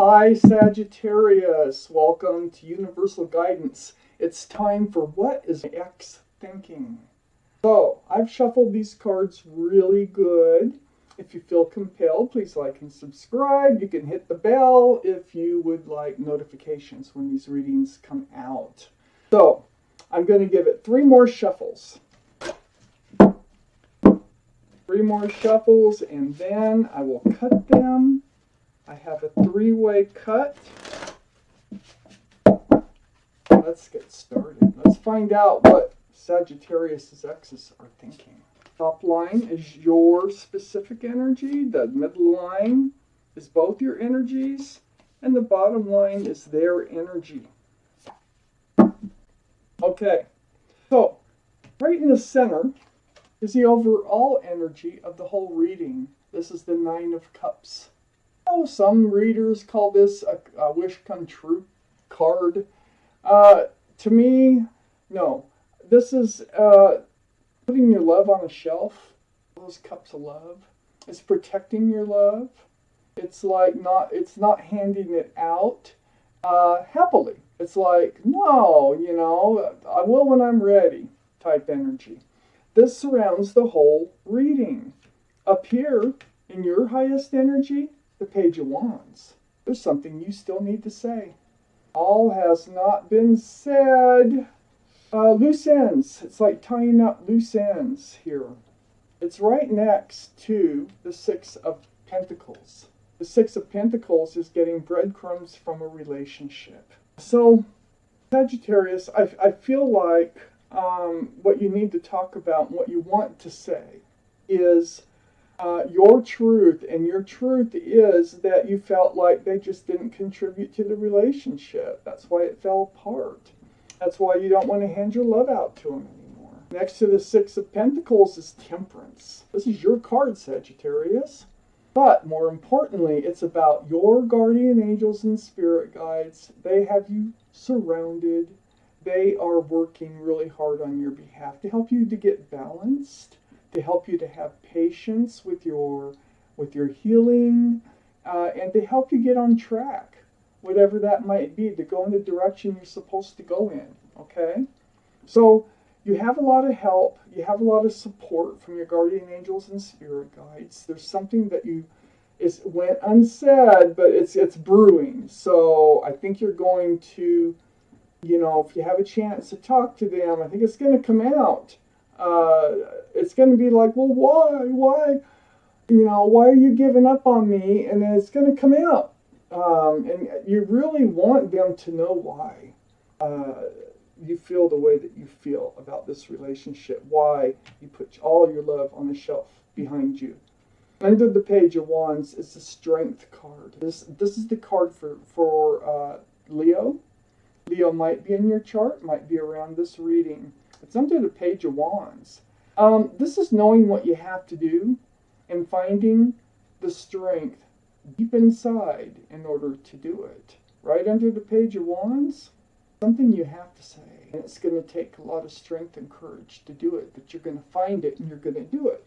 Hi Sagittarius, welcome to Universal Guidance. It's time for What is my Ex Thinking? So, I've shuffled these cards really good. If you feel compelled, please like and subscribe. You can hit the bell if you would like notifications when these readings come out. So, I'm going to give it 3 more shuffles. 3 more shuffles, and then I will cut them. I have a 3-way cut. Let's get started. Let's find out what Sagittarius' exes are thinking. Top line is your specific energy. The middle line is both your energies. And the bottom line is their energy. Okay. So, right in the center is the overall energy of the whole reading. This is the 9 of Cups. Some readers call this a wish come true card. To me, no. This is putting your love on a shelf. Those cups of love. It's protecting your love. It's like it's not handing it out happily. It's like, no, I will when I'm ready type energy. This surrounds the whole reading. Up here, in your highest energy, the Page of Wands. There's something you still need to say. All has not been said. Loose ends. It's like tying up loose ends here. It's right next to the 6 of Pentacles. The 6 of Pentacles is getting breadcrumbs from a relationship. So, Sagittarius, I feel like what you need to talk about and what you want to say is your truth, and your truth is that you felt like they just didn't contribute to the relationship. That's why it fell apart. That's why you don't want to hand your love out to them anymore. Next to the 6 of Pentacles is Temperance. This is your card, Sagittarius. But more importantly, it's about your guardian angels and spirit guides. They have you surrounded. They are working really hard on your behalf to help you to get balanced, to help you to have patience with your healing, and to help you get on track, whatever that might be, to go in the direction you're supposed to go in, okay? So you have a lot of help, you have a lot of support from your guardian angels and spirit guides. There's something that went unsaid, but it's brewing. So I think you're going to, if you have a chance to talk to them, I think it's going to come out. It's going to be like, well, why, why are you giving up on me? And then it's going to come out. And you really want them to know why you feel the way that you feel about this relationship, why you put all your love on the shelf behind you. Under the Page of Wands is the Strength card. This is the card for Leo. Leo might be in your chart, might be around this reading. It's under the Page of Wands. This is knowing what you have to do and finding the strength deep inside in order to do it. Right under the Page of Wands, something you have to say. And it's going to take a lot of strength and courage to do it, but you're going to find it and you're going to do it.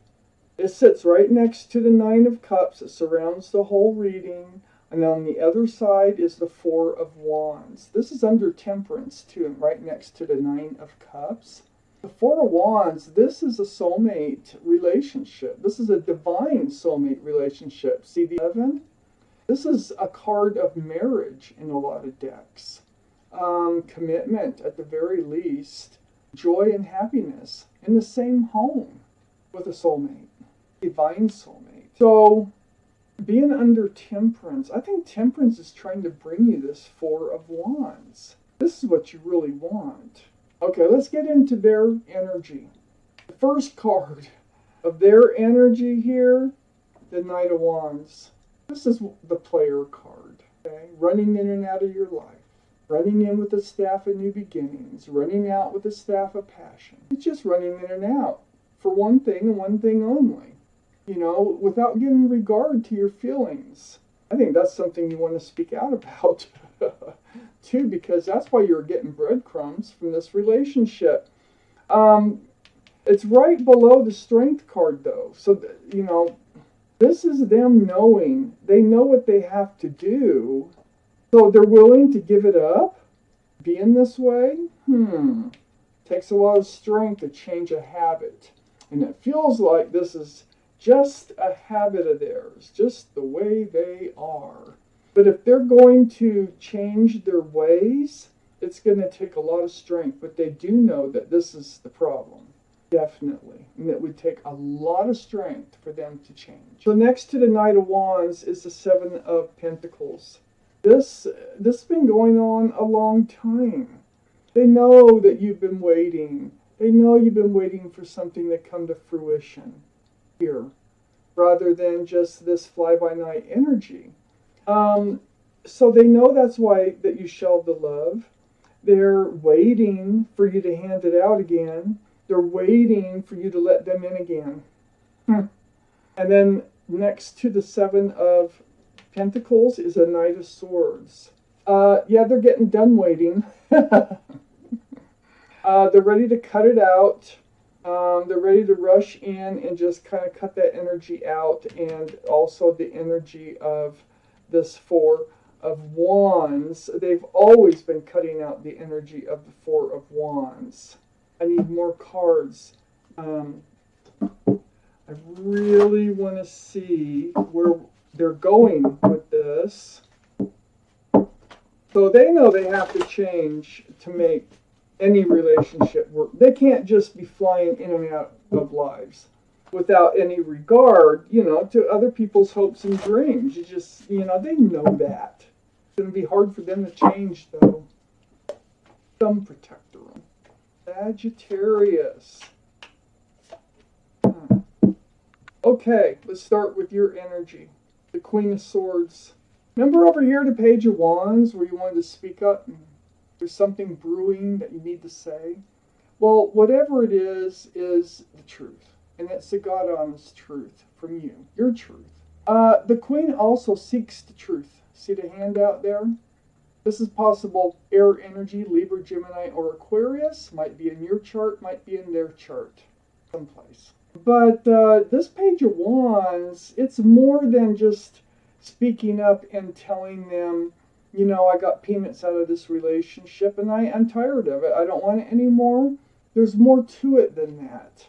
It sits right next to the 9 of Cups. It surrounds the whole reading. And on the other side is the 4 of Wands. This is under Temperance too, and right next to the 9 of Cups. The 4 of Wands, this is a soulmate relationship. This is a divine soulmate relationship. See the 11? This is a card of marriage in a lot of decks. Commitment at the very least. Joy and happiness in the same home with a soulmate. Divine soulmate. So, being under Temperance, I think Temperance is trying to bring you this 4 of Wands. This is what you really want. Okay, let's get into their energy. The first card of their energy here, the Knight of Wands. This is the player card. Okay? Running in and out of your life. Running in with the staff of new beginnings. Running out with the staff of passion. It's just running in and out for one thing and one thing only. Without giving regard to your feelings. I think that's something you want to speak out about, too, because that's why you're getting breadcrumbs from this relationship. It's right below the Strength card, though. So, This is them knowing. They know what they have to do So they're willing to give it up, being this way? Takes a lot of strength to change a habit. And it feels like this is just a habit of theirs, just the way they are. But if they're going to change their ways, it's going to take a lot of strength. But they do know that this is the problem, definitely. And it would take a lot of strength for them to change. So next to the Knight of Wands is the Seven of Pentacles. This has been going on a long time. They know that you've been waiting. They know you've been waiting for something to come to fruition here, rather than just this fly-by-night energy. So they know that's why that you shelved the love. They're waiting for you to hand it out again. They're waiting for you to let them in again. And then next to the Seven of Pentacles is a Knight of Swords. Yeah, they're getting done waiting. They're ready to cut it out. They're ready to rush in and just kind of cut that energy out, and also the energy of this Four of Wands. They've always been cutting out the energy of the Four of Wands. I need more cards. I really want to see where they're going with this. So they know they have to change to make any relationship work. They can't just be flying in and out of lives without any regard, to other people's hopes and dreams. You just, they know that. It's going to be hard for them to change, though. Thumb protector. Sagittarius. Okay, let's start with your energy. The Queen of Swords. Remember over here the Page of Wands where you wanted to speak up and there's something brewing that you need to say? Well, whatever it is the truth. And it's the God honest truth from you, your truth. The Queen also seeks the truth. See the hand out there? This is possible air energy, Libra, Gemini, or Aquarius. Might be in your chart, might be in their chart, someplace. But this Page of Wands, it's more than just speaking up and telling them, I got peanuts out of this relationship and I'm tired of it. I don't want it anymore. There's more to it than that.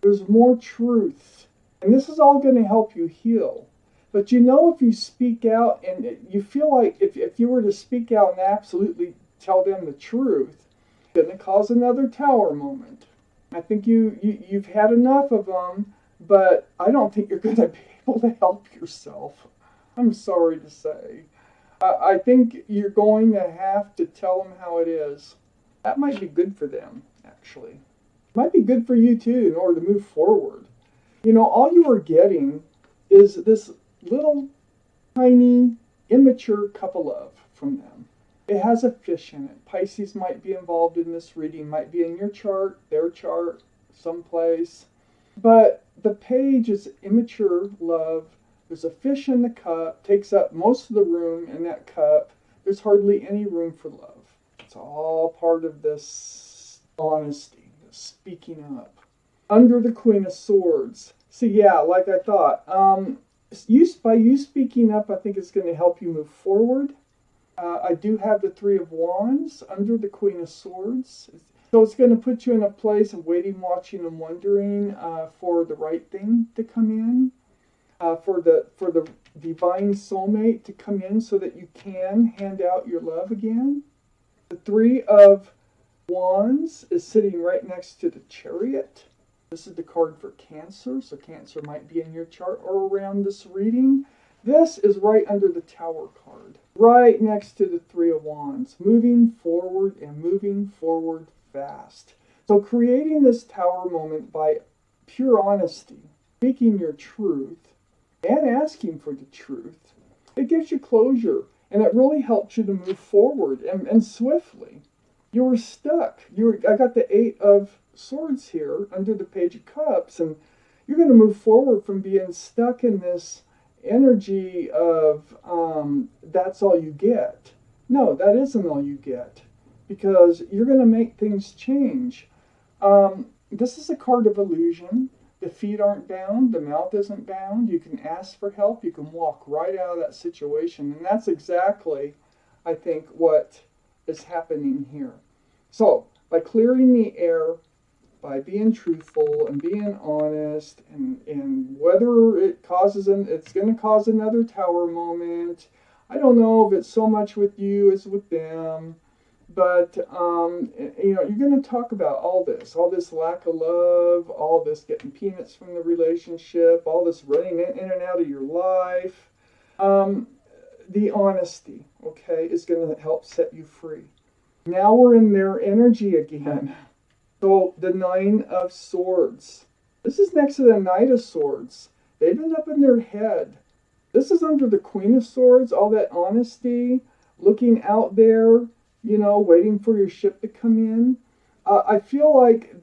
There's more truth. And this is all going to help you heal. But if you speak out and you feel like if you were to speak out and absolutely tell them the truth, it's going to cause another tower moment. I think you've had enough of them, but I don't think you're going to be able to help yourself. I'm sorry to say. I think you're going to have to tell them how it is. That might be good for them, actually. It might be good for you, too, in order to move forward. All you are getting is this little, tiny, immature cup of love from them. It has a fish in it. Pisces might be involved in this reading, might be in your chart, their chart, someplace. But the page is immature love. There's a fish in the cup, takes up most of the room in that cup. There's hardly any room for love. It's all part of this honesty, this speaking up. Under the Queen of Swords. So yeah, like I thought, by you speaking up, I think it's going to help you move forward. I do have the Three of Wands under the Queen of Swords. So it's going to put you in a place of waiting, watching, and wondering for the right thing to come in, for the divine soulmate to come in so that you can hand out your love again. The Three of Wands is sitting right next to the Chariot. This is the card for Cancer, so Cancer might be in your chart or around this reading. This is right under the Tower card, right next to the Three of Wands, moving forward and moving forward fast. So creating this Tower moment by pure honesty, speaking your truth, and asking for the truth, it gives you closure, and it really helps you to move forward and swiftly. You were stuck. I got the Eight of Swords here under the Page of Cups, and you're going to move forward from being stuck in this energy of that's all you get. No, that isn't all you get, because you're going to make things change. This is a card of illusion. The feet aren't bound, the mouth isn't bound. You can ask for help, you can walk right out of that situation. And that's exactly, I think, what is happening here. So, by clearing the air, by being truthful and being honest, and whether it causes it's going to cause another tower moment. I don't know if it's so much with you as with them, but you know, you're going to talk about all this lack of love, all this getting peanuts from the relationship, all this running in and out of your life. The honesty, okay, is going to help set you free. Now we're in their energy again. So the Nine of Swords. This is next to the Knight of Swords. They've been up in their head. This is under the Queen of Swords, all that honesty, looking out there, you know, waiting for your ship to come in. I feel like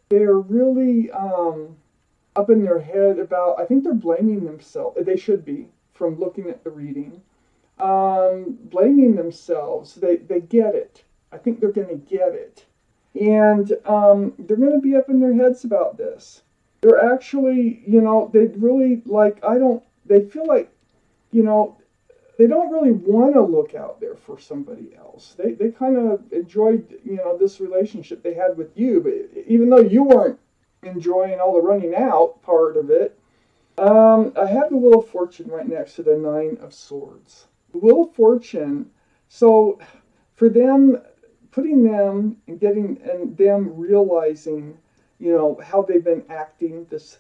they're really up in their head about, I think they're blaming themselves. They should be, from looking at the reading. Blaming themselves. They get it. I think they're going to get it. And they're going to be up in their heads about this. They're actually, you know, they really they feel like, you know, they don't really want to look out there for somebody else. They kind of enjoyed, you know, this relationship they had with you, but even though you weren't enjoying all the running out part of it, I have the Wheel of Fortune right next to the Nine of Swords. The Wheel of Fortune, so for them, putting them and getting and them realizing, you know, how they've been acting, this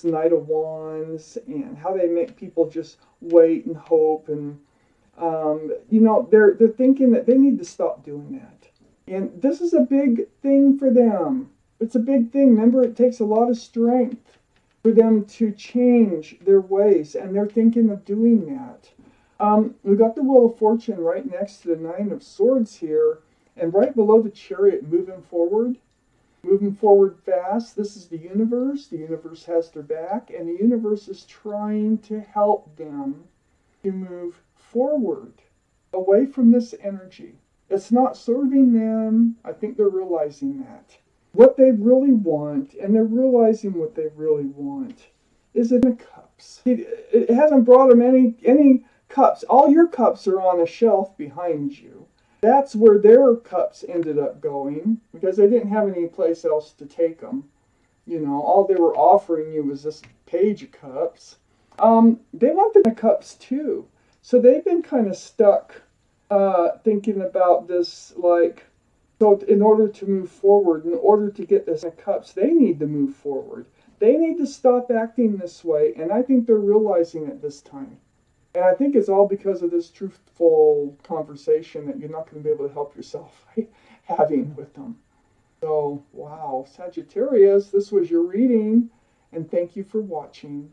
Knight of Wands, and how they make people just wait and hope, and you know, they're thinking that they need to stop doing that. And this is a big thing for them. It's a big thing. Remember, it takes a lot of strength for them to change their ways, and they're thinking of doing that. We got the Wheel of Fortune right next to the Nine of Swords here. And right below the Chariot, moving forward fast. This is the universe. The universe has their back, and the universe is trying to help them to move forward, away from this energy. It's not serving them. I think they're realizing that. What they really want, and they're realizing what they really want, is in the cups. It hasn't brought them any cups. All your cups are on a shelf behind you. That's where their cups ended up going, because they didn't have any place else to take them. You know, all they were offering you was this page of cups. They want the cups too. So they've been kind of stuck thinking about this, like, so in order to move forward, in order to get this cups, they need to move forward. They need to stop acting this way, and I think they're realizing it this time. And I think it's all because of this truthful conversation that you're not going to be able to help yourself having with them. So, wow, Sagittarius, this was your reading, and thank you for watching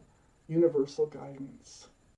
Universal Guidance.